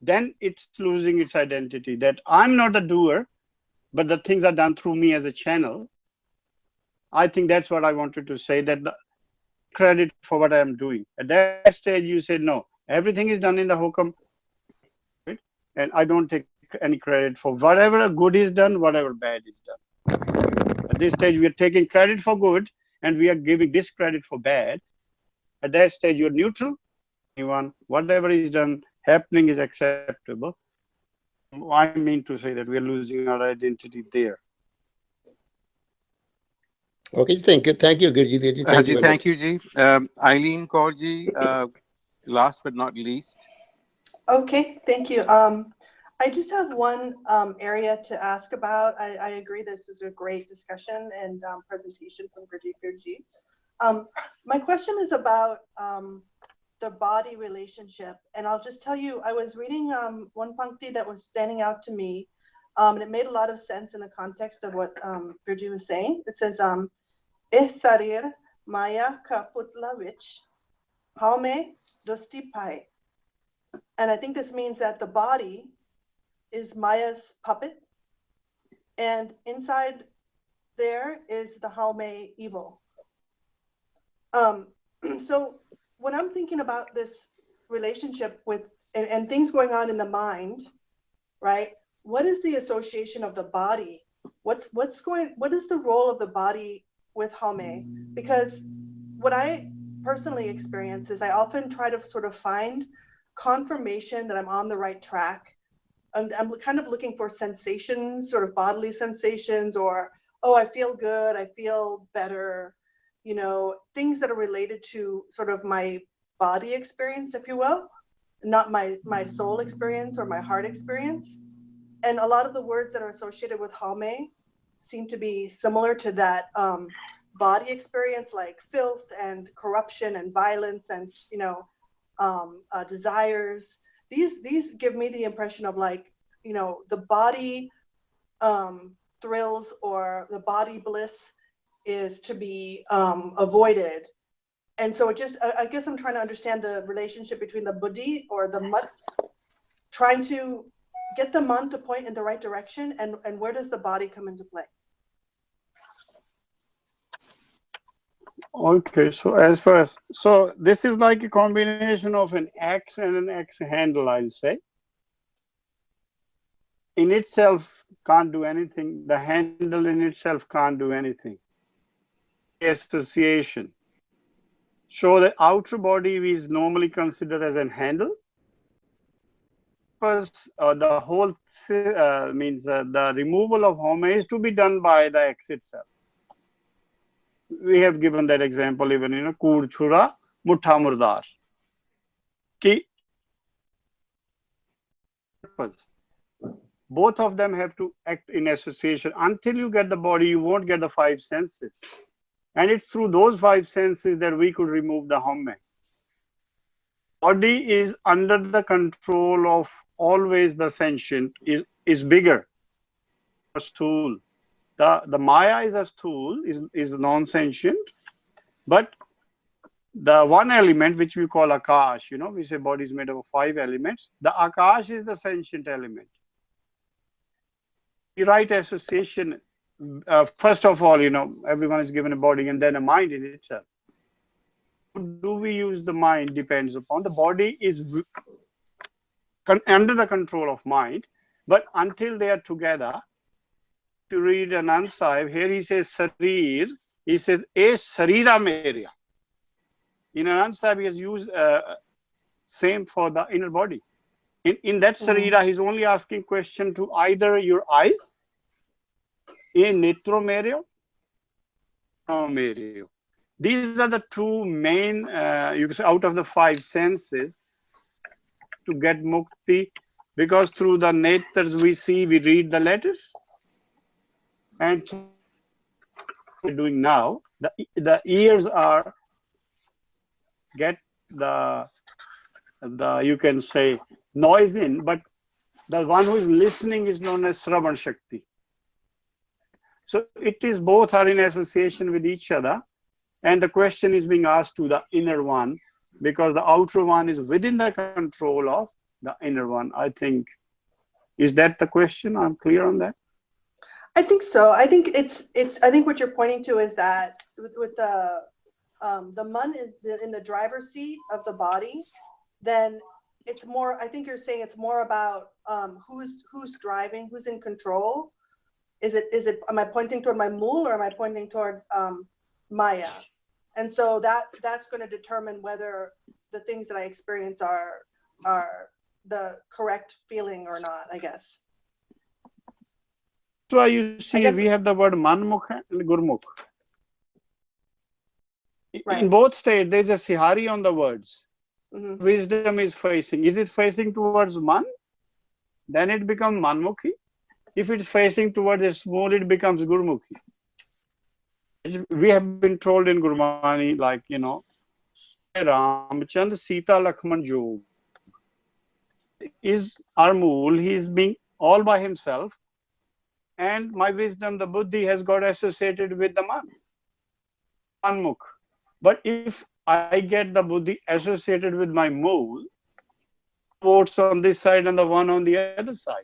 then it's losing its identity. That I'm not a doer, but the things are done through me as a channel. I think that's what I wanted to say, that the credit for what I am doing. At that stage, you said, no, everything is done in the hukam, and I don't take any credit for whatever good is done, whatever bad is done. At this stage, we are taking credit for good, and we are giving discredit for bad. At that stage, you're neutral. Whatever is done, happening is acceptable. I mean to say that we are losing our identity there. Okay, thank you, Gurjeet. Thank you, Ji. Eileen Kaurji, last but not least. Okay, thank you. I just have one area to ask about. I agree this is a great discussion and presentation from Gurjeet. My question is about the body relationship. And I'll just tell you, I was reading one pankti that was standing out to me. And it made a lot of sense in the context of what Gurjeet was saying. It says, Eh sarir maya ka putla vich, Haumai dusti pai. And I think this means that the body is Maya's puppet, and inside there is the Haumai evil. So when I'm thinking about this relationship with and things going on in the mind, right? What is the association of the body? What is the role of the body with Haumai? Because what I personally experience is I often try to sort of find confirmation that I'm on the right track. And I'm kind of looking for sensations, sort of bodily sensations, or, oh, I feel good, I feel better, you know, things that are related to sort of my body experience, if you will, not my soul experience or my heart experience. And a lot of the words that are associated with Haumai seem to be similar to that body experience, like filth and corruption and violence and, you know, desires. These give me the impression of, like, you know, the body thrills or the body bliss is to be avoided. And so it just, I guess I'm trying to understand the relationship between the buddhi or the mat, trying to get the man to point in the right direction, and where does the body come into play? Okay, so as far as, so this is like a combination of an axe and an axe handle, I'll say. In itself can't do anything. The handle in itself can't do anything. Association. So the outer body is normally considered as a handle. First, the whole means the removal of Haumai is to be done by the axe itself. We have given that example even in a Kur Chura Mutha Murdar. Ki purpose. Both of them have to act in association. Until you get the body, you won't get the five senses. And it's through those five senses that we could remove the Haumai. Body is under the control of always the sentient, is bigger. Stool. The Maya is a stool, is non-sentient, but the one element which we call Akash, we say body is made up of 5 elements. The Akash is the sentient element. The right association, first of all, everyone is given a body and then a mind in itself. Do we use the mind depends upon the body is under the control of mind, but until they are together, to read Anand Sahib, here he says Sarir, he says E Sarira Meria. In Anand Sahib, he has used same for the inner body. In that Sarira, he's only asking question to either your eyes, E Netro Merio, No Merio. These are the two main, you can say, out of the 5 senses to get mukti, because through the netars we see, we read the letters, and we're doing now, the ears are get the you can say noise in, but the one who is listening is known as Sravan Shakti. So it is both are in association with each other, and the question is being asked to the inner one, because the outer one is within the control of the inner one. I think, is that the question? I'm clear on that. I think so. I think I think what you're pointing to is that with the man is in the driver's seat of the body, then it's more, I think you're saying it's more about who's driving, who's in control. Am I pointing toward my mul or am I pointing toward Maya? And so that's going to determine whether the things that I experience are the correct feeling or not, I guess. So you see, we have the word Manmukh and Gurmukh. Right. In both states, there's a Sihari on the words. Mm-hmm. Wisdom is facing. Is it facing towards Man? Then it becomes Manmukhi. If it's facing towards a small, it becomes Gurmukhi. We have been told in Gurbani, like, Ramchand Sita Lakshman Jog is our mul. He's being all by himself. And my wisdom, the buddhi, has got associated with the man, Manmukh. But if I get the buddhi associated with my mul, votes on this side and the one on the other side.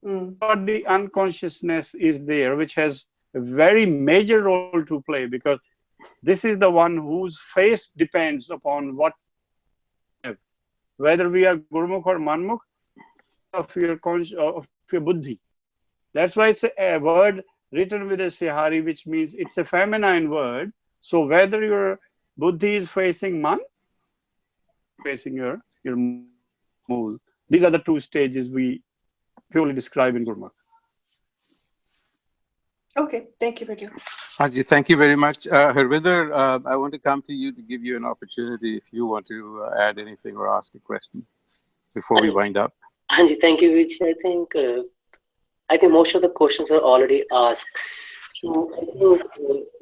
But the unconsciousness is there, which has a very major role to play, because this is the one whose face depends upon what, whether we are Gurmukh or Manmukh, of your buddhi. That's why it's a word written with a Sihari, which means it's a feminine word. So whether your buddhi is facing man, facing your mul. These are the 2 stages we purely describe in Gurmukh. Okay, thank you, Raju. Haji, thank you very much. Harvinder, I want to come to you to give you an opportunity if you want to add anything or ask a question before we wind up. Haji, thank you, Vijay. I think most of the questions are already asked. So I think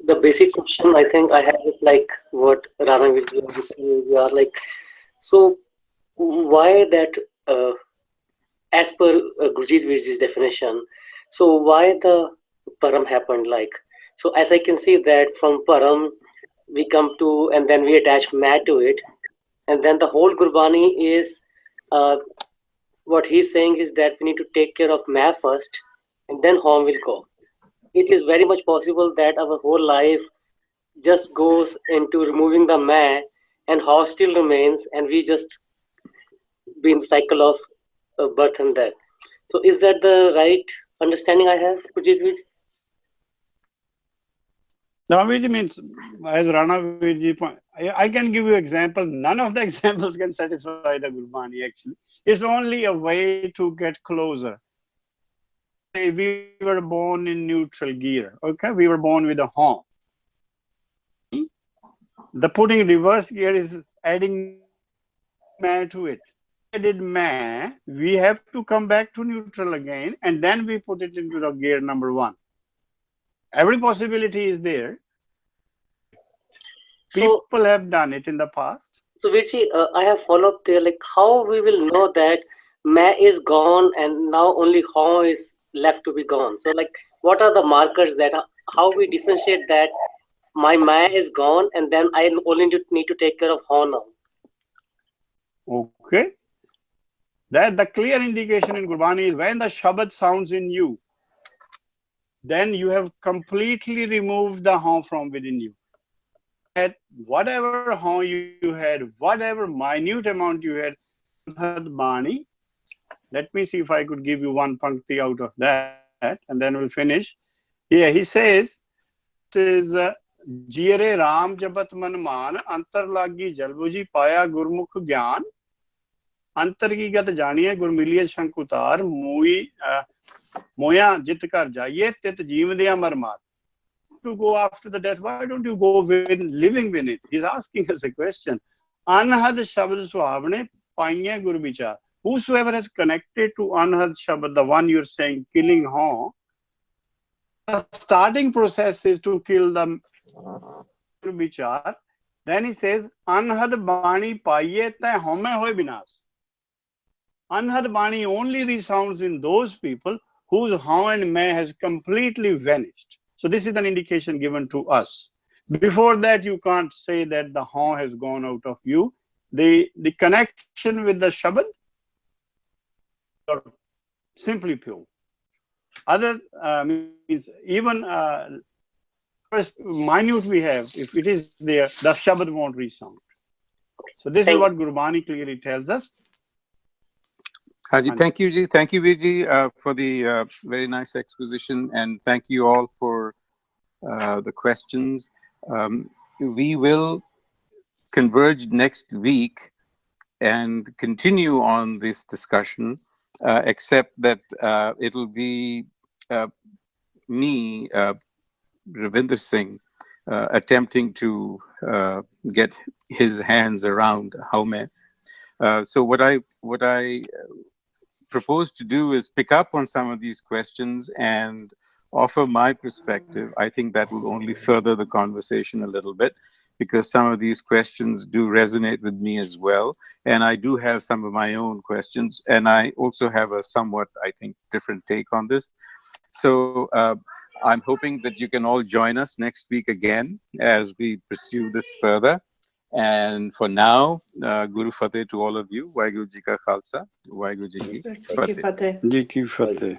the basic question I think I have is like what Rana Vijay are like. So why that, as per Gurjit Vijay's definition, so why the Param happened like? So as I can see that from Param, we come to, and then we attach Ma to it. And then the whole Gurbani is, what he's saying is that we need to take care of Ma first, and then Haum will go. It is very much possible that our whole life just goes into removing the Ma, and Haum still remains, and we just be in the cycle of birth and death. So is that the right understanding I have, Gurjit? Now, which means, as Rana Vijay point, I can give you examples. None of the examples can satisfy the Gurbani, actually. It's only a way to get closer. Say we were born in neutral gear, okay? We were born with a Haum. The putting reverse gear is adding Ma to it. added may, we have to come back to neutral again, and then we put it into the gear number 1. Every possibility is there. So, People have done it in the past. so Virji, I have follow-up there, like how we will know that ma is gone and now only ho is left to be gone. So like, what are the markers that, how we differentiate that my ma is gone and then I only need to take care of ho now? Okay. That the clear indication in Gurbani is when the Shabad sounds in you, then you have completely removed the ho from within you. At whatever ho you had, whatever minute amount you had, Bani. Let me see if I could give you one pankti out of that, and then we'll finish. Yeah, he says, this is Jire Ram Jabat Manman, Antar Lagi Jalbuji Paya Gurmukh Gyan, Antar ki gat janiye Gurmiliya Shankutar, Moya Jitkar Jaye, Tit Jeevdiya Marmat. To go after the death, why don't you go with living with it? He's asking us a question. Anhad Shabad Suhavne Paiye Gurbichar. Whosoever has connected to Anhad Shabad, the one you're saying, killing ho, the starting process is to kill the Gurbichar. Then he says, Anhad Bani Paiye Te Haumai Hoy Binas. Anhad Bani only resounds in those people whose ho and may has completely vanished. So this is an indication given to us. Before that, you can't say that the ho has gone out of you. The connection with the Shabad are simply pure. Other means even first minute we have, if it is there, the Shabad won't resound. So this is what Gurbani clearly tells us. Haji, thank you, Ji. Thank you, Virji, for the very nice exposition, and thank you all for the questions. We will converge next week and continue on this discussion, except that it'll be me, Ravinder Singh, attempting to get his hands around Haumai. So what I propose to do is pick up on some of these questions and offer my perspective. I think that will only further the conversation a little bit, because some of these questions do resonate with me as well. And I do have some of my own questions, and I also have a somewhat, I think, different take on this. So I'm hoping that you can all join us next week again as we pursue this further. And for now, Guru Fateh to all of you. Waheguru Ji Ka Khalsa, Waheguru Ji Ki Fateh. Ji Ki Fateh.